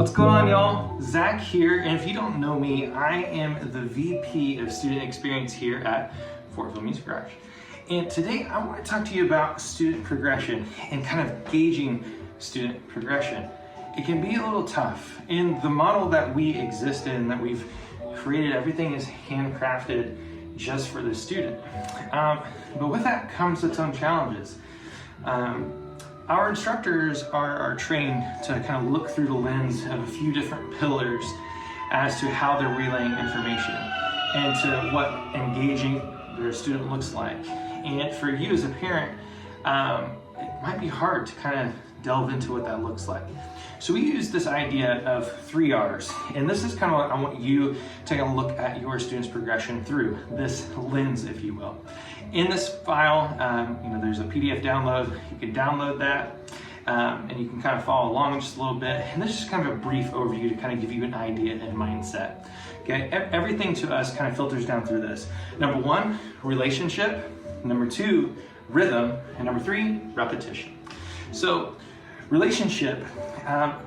What's going on, y'all? Zach here, and if you don't know me, I am the VP of Student Experience here at Fortville Music Garage. And today I want to talk to you about student progression and kind of gauging student progression. It can be a little tough. In the model that we exist in, that we've created, everything is handcrafted just for the student. But with that comes its own challenges. Our instructors are trained to kind of look through the lens of a few different pillars as to how they're relaying information and to what engaging their student looks like. And for you as a parent, it might be hard to kind of delve into what that looks like. So we use this idea of 3 R's, and this is kind of what I want you to take a look at your student's progression through this lens, if you will. In this file, there's a PDF download. You can download that, and you can kind of follow along just a little bit. And this is just kind of a brief overview to kind of give you an idea and mindset. Okay, everything to us kind of filters down through this. Number 1, relationship. Number 2, rhythm. And number 3, repetition. So relationship,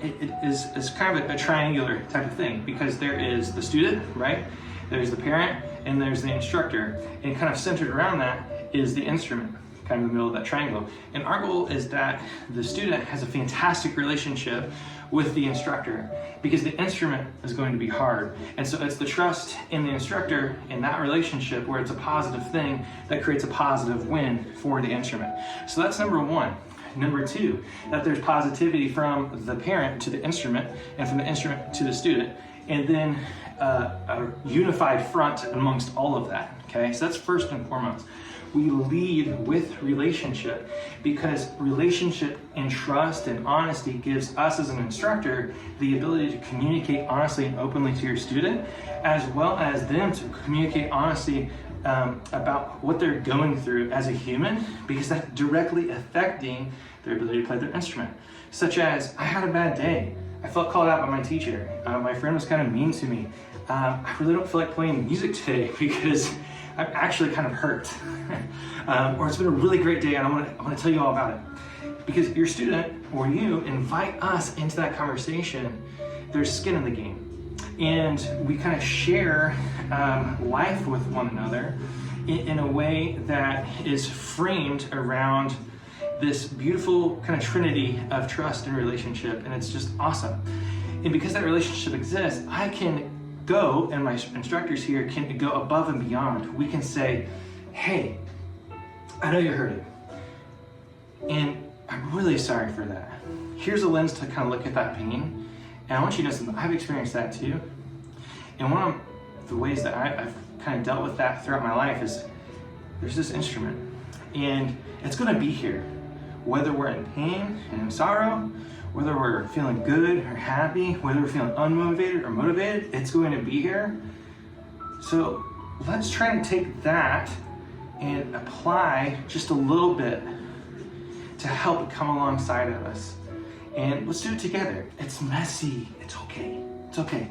it is kind of a triangular type of thing, because there is the student, right? There's the parent, and there's the instructor. And kind of centered around that is the instrument, kind of in the middle of that triangle. And our goal is that the student has a fantastic relationship with the instructor, because the instrument is going to be hard. And so it's the trust in the instructor in that relationship where it's a positive thing that creates a positive win for the instrument. So that's number 1. Number 2, that there's positivity from the parent to the instrument and from the instrument to the student, and then a unified front amongst all of that, okay? So that's first and foremost. We lead with relationship, because relationship and trust and honesty gives us as an instructor the ability to communicate honestly and openly to your student, as well as them to communicate honestly about what they're going through as a human, because that's directly affecting their ability to play their instrument. Such as, I had a bad day. I felt called out by my teacher. My friend was kind of mean to me. I really don't feel like playing music today because I'm actually kind of hurt. Or it's been a really great day and I want to tell you all about it. Because your student or you invite us into that conversation, there's skin in the game. And we kind of share life with one another in a way that is framed around this beautiful kind of trinity of trust and relationship, and it's just awesome. And because that relationship exists, I can go, and my instructors here can go above and beyond. We can say, hey, I know you're hurting, and I'm really sorry for that. Here's a lens to kind of look at that pain, and I want you to know something. I've experienced that too. And one of the ways that I've kind of dealt with that throughout my life is there's this instrument, and it's going to be here. Whether we're in pain and in sorrow, whether we're feeling good or happy, whether we're feeling unmotivated or motivated, it's going to be here. So let's try to take that and apply just a little bit to help it come alongside of us. And let's do it together. It's messy. It's okay. It's okay.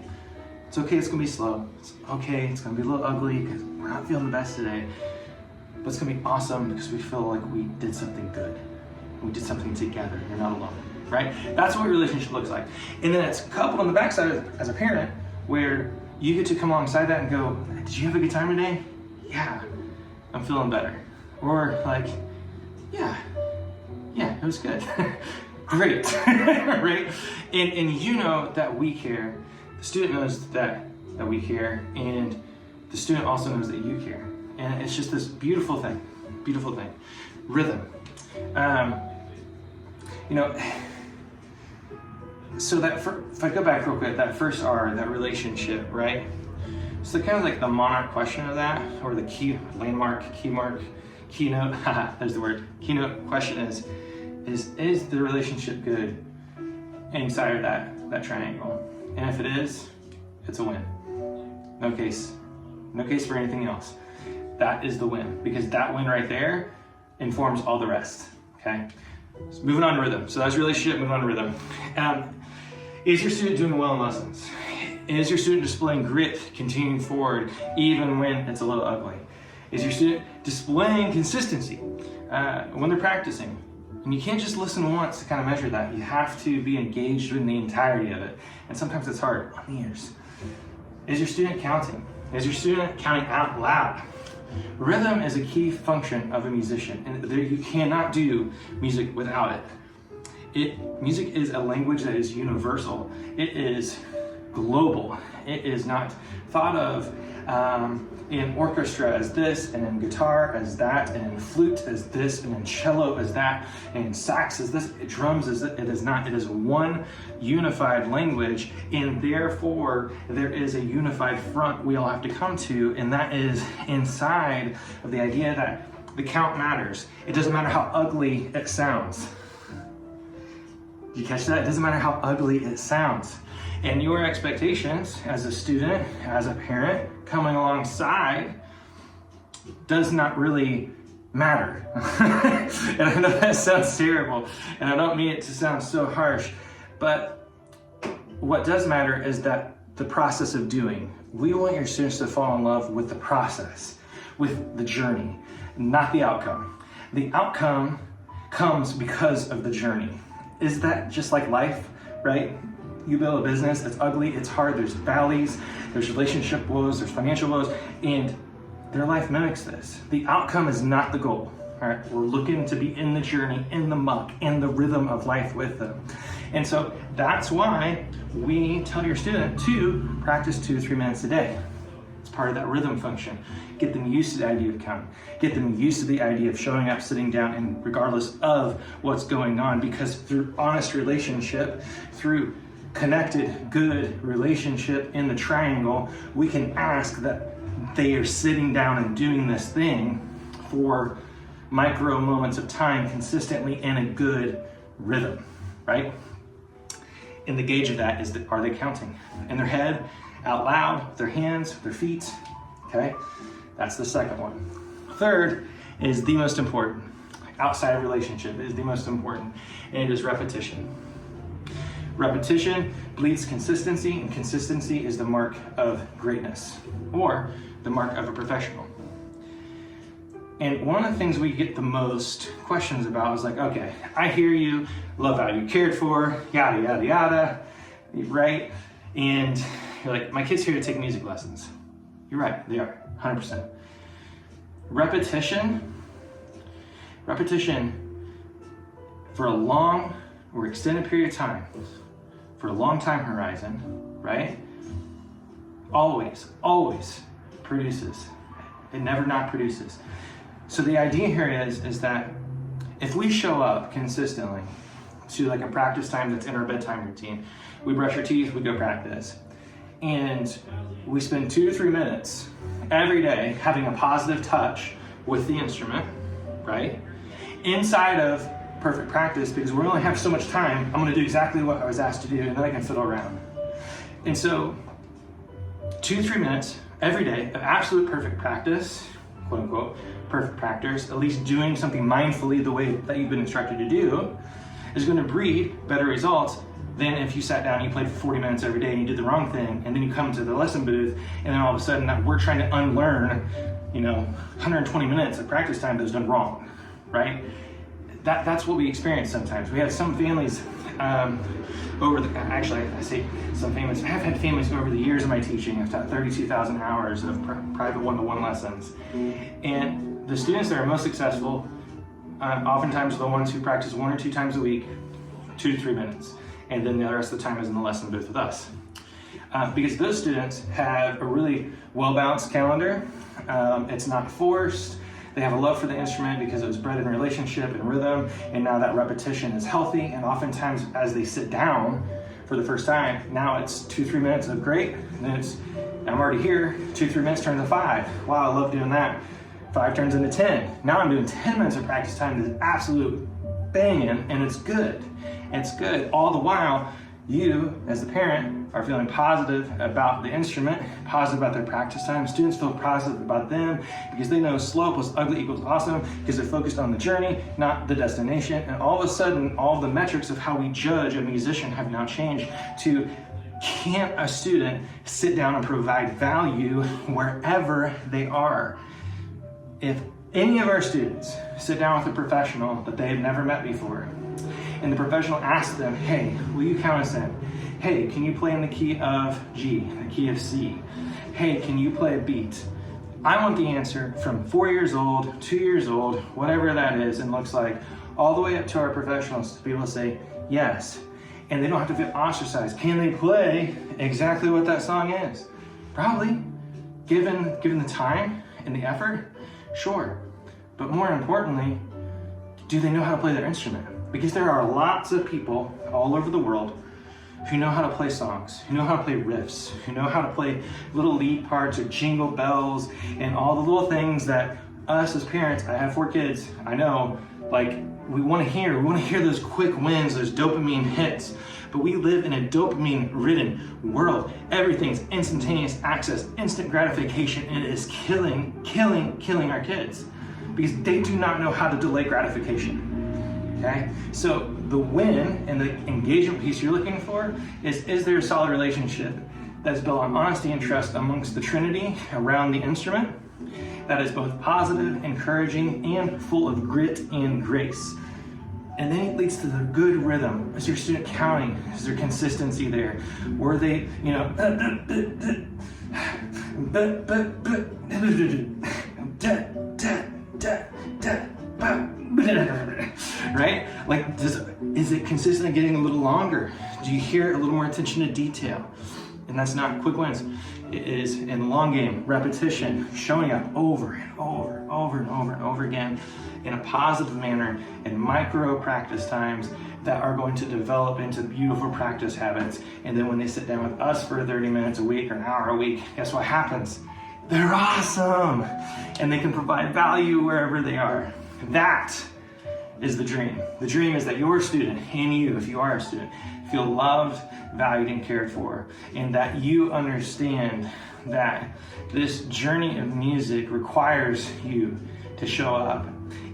It's okay, it's gonna be slow. It's okay, it's gonna be a little ugly because we're not feeling the best today. But it's gonna be awesome because we feel like we did something good. We did something together, you're not alone, right? That's what relationship looks like. And then it's coupled on the backside as a parent, where you get to come alongside that and go, did you have a good time today? Yeah, I'm feeling better. Or like, yeah, it was good. Great, right? And you know that we care. The student knows that we care, and the student also knows that you care. And it's just this beautiful thing. Rhythm. So that if I go back real quick, that first R, that relationship, right? So kind of like the monarch question of that, or the keynote, there's the word. Keynote question is the relationship good inside of that triangle? And if it is, it's a win. No case for anything else. That is the win, because that win right there informs all the rest, okay? So moving on to rhythm. So that's relationship, moving on to rhythm. Is your student doing well in lessons? Is your student displaying grit, continuing forward, even when it's a little ugly? Is your student displaying consistency when they're practicing? And you can't just listen once to kind of measure that. You have to be engaged in the entirety of it. And sometimes it's hard on the ears. Is your student counting? Is your student counting out loud? Rhythm is a key function of a musician, and you cannot do music without it. Music is a language that is universal. It is global. It is not thought of in orchestra as this, and in guitar as that, and in flute as this, and in cello as that, and in sax as this, drums as it is not. It is one unified language, and therefore there is a unified front we all have to come to, and that is inside of the idea that the count matters. It doesn't matter how ugly it sounds. You catch that? It doesn't matter how ugly it sounds. And your expectations as a student, as a parent, coming alongside does not really matter. And I know that sounds terrible, and I don't mean it to sound so harsh, but what does matter is that the process of doing. We want your students to fall in love with the process, with the journey, not the outcome. The outcome comes because of the journey. Is that just like life, right? You build a business, it's ugly, it's hard, there's valleys, there's relationship woes, there's financial woes, and their life mimics this. The outcome is not the goal, all right? We're looking to be in the journey, in the muck, in the rhythm of life with them. And so that's why we tell your student to practice 2 to 3 minutes a day. It's part of that rhythm function. Get them used to the idea of counting. Get them used to the idea of showing up, sitting down, and regardless of what's going on, because through honest relationship, through connected, good relationship in the triangle, we can ask that they are sitting down and doing this thing for micro moments of time consistently in a good rhythm, right? And the gauge of that is, are they counting? In their head, out loud, with their hands, with their feet, okay? That's the second one. Third is the most important. Outside of relationship is the most important, and it is repetition. Repetition breeds consistency, and consistency is the mark of greatness, or the mark of a professional. And one of the things we get the most questions about is like, okay, I hear you, love how you cared for, yada, yada, yada, right? And you're like, my kid's here to take music lessons. You're right, they are, 100%. Repetition for a long or extended period of time, for a long time horizon, right? Always produces. It never not produces. So the idea here is that if we show up consistently to like a practice time that's in our bedtime routine, we brush our teeth, we go practice, and we spend 2 to 3 minutes every day having a positive touch with the instrument, right? Inside of perfect practice, because we only have so much time, I'm going to do exactly what I was asked to do, and then I can fiddle around. And so 2 to 3 minutes every day of absolute perfect practice, quote unquote, perfect practice, at least doing something mindfully the way that you've been instructed to do, is going to breed better results than if you sat down and you played for 40 minutes every day and you did the wrong thing, and then you come to the lesson booth, and then all of a sudden we're trying to unlearn, 120 minutes of practice time that was done wrong, right? That's what we experience sometimes. We have some families I say some families. I've had families over the years of my teaching. I've taught 32,000 hours of private one-to-one lessons. And the students that are most successful oftentimes are the ones who practice 1 or 2 times a week, 2 to 3 minutes. And then the rest of the time is in the lesson booth with us. Because those students have a really well-balanced calendar. It's not forced. They have a love for the instrument because it was bred in relationship and rhythm, and now that repetition is healthy. And oftentimes as they sit down for the first time, now it's 2 to 3 minutes of great, and then I'm already here, 2 to 3 minutes turns to 5. Wow, I love doing that. 5 turns into 10. Now I'm doing 10 minutes of practice time that's absolute banging, and it's good. It's good. All the while, you, as the parent, are feeling positive about the instrument, positive about their practice time. Students feel positive about them because they know slow plus ugly equals awesome, because they're focused on the journey, not the destination. And all of a sudden, all the metrics of how we judge a musician have now changed to, can a student sit down and provide value wherever they are? If any of our students sit down with a professional that they've never met before, and the professional asks them, hey, will you count us in? Hey, can you play in the key of G, the key of C? Hey, can you play a beat? I want the answer from 4 years old, 2 years old, whatever that is and looks like, all the way up to our professionals to be able to say yes. And they don't have to feel ostracized. Can they play exactly what that song is? Probably, given the time and the effort, sure. But more importantly, do they know how to play their instrument? Because there are lots of people all over the world who know how to play songs, who know how to play riffs, who know how to play little lead parts or jingle bells and all the little things that us as parents, I have 4 kids, I know, like we want to hear those quick wins, those dopamine hits. But we live in a dopamine-ridden world. Everything's instantaneous access, instant gratification, and it is killing our kids because they do not know how to delay gratification. Okay, so the win and the engagement piece you're looking for is there a solid relationship that's built on honesty and trust amongst the Trinity around the instrument that is both positive, encouraging, and full of grit and grace. And then it leads to the good rhythm. Is your student counting? Is there consistency there? Were they, right? Like, is it consistently getting a little longer? Do you hear a little more attention to detail? And that's not quick wins. It is in the long game, repetition, showing up over and over again in a positive manner in micro practice times that are going to develop into beautiful practice habits. And then when they sit down with us for 30 minutes a week or an hour a week, guess what happens? They're awesome. And they can provide value wherever they are. That is the dream. The dream is that your student and you, if you are a student, feel loved, valued, and cared for, and that you understand that this journey of music requires you to show up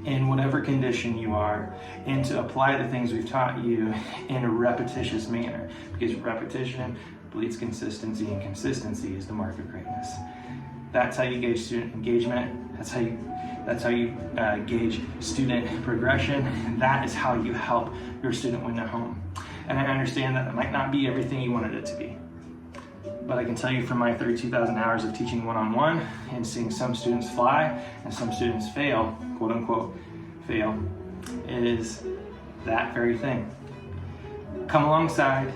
in whatever condition you are and to apply the things we've taught you in a repetitious manner, because repetition breeds consistency, and consistency is the mark of greatness. That's how you gauge student engagement. That's how you gauge student progression. And that is how you help your student win at home. And I understand that it might not be everything you wanted it to be. But I can tell you from my 32,000 hours of teaching one-on-one and seeing some students fly and some students fail, quote unquote, fail, is that very thing. Come alongside,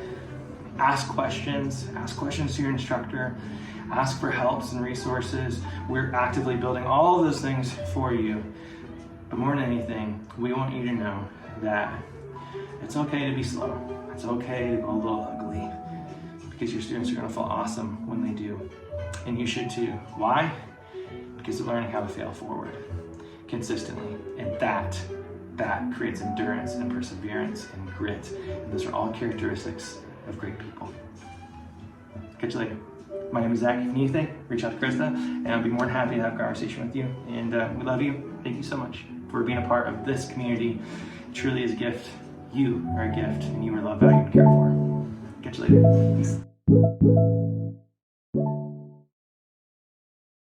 ask questions to your instructor, ask for helps and resources. We're actively building all of those things for you. But more than anything, we want you to know that it's okay to be slow. It's okay to go a little ugly, because your students are going to feel awesome when they do. And you should too. Why? Because they're learning how to fail forward consistently. And that creates endurance and perseverance and grit. And those are all characteristics of great people. Catch you later. My name is Zach. If you need anything, reach out to Krista, and I'll be more than happy to have a conversation with you. And we love you. Thank you so much for being a part of this community. It truly is a gift. You are a gift, and you are loved, valued, and cared for. Catch you later. Peace.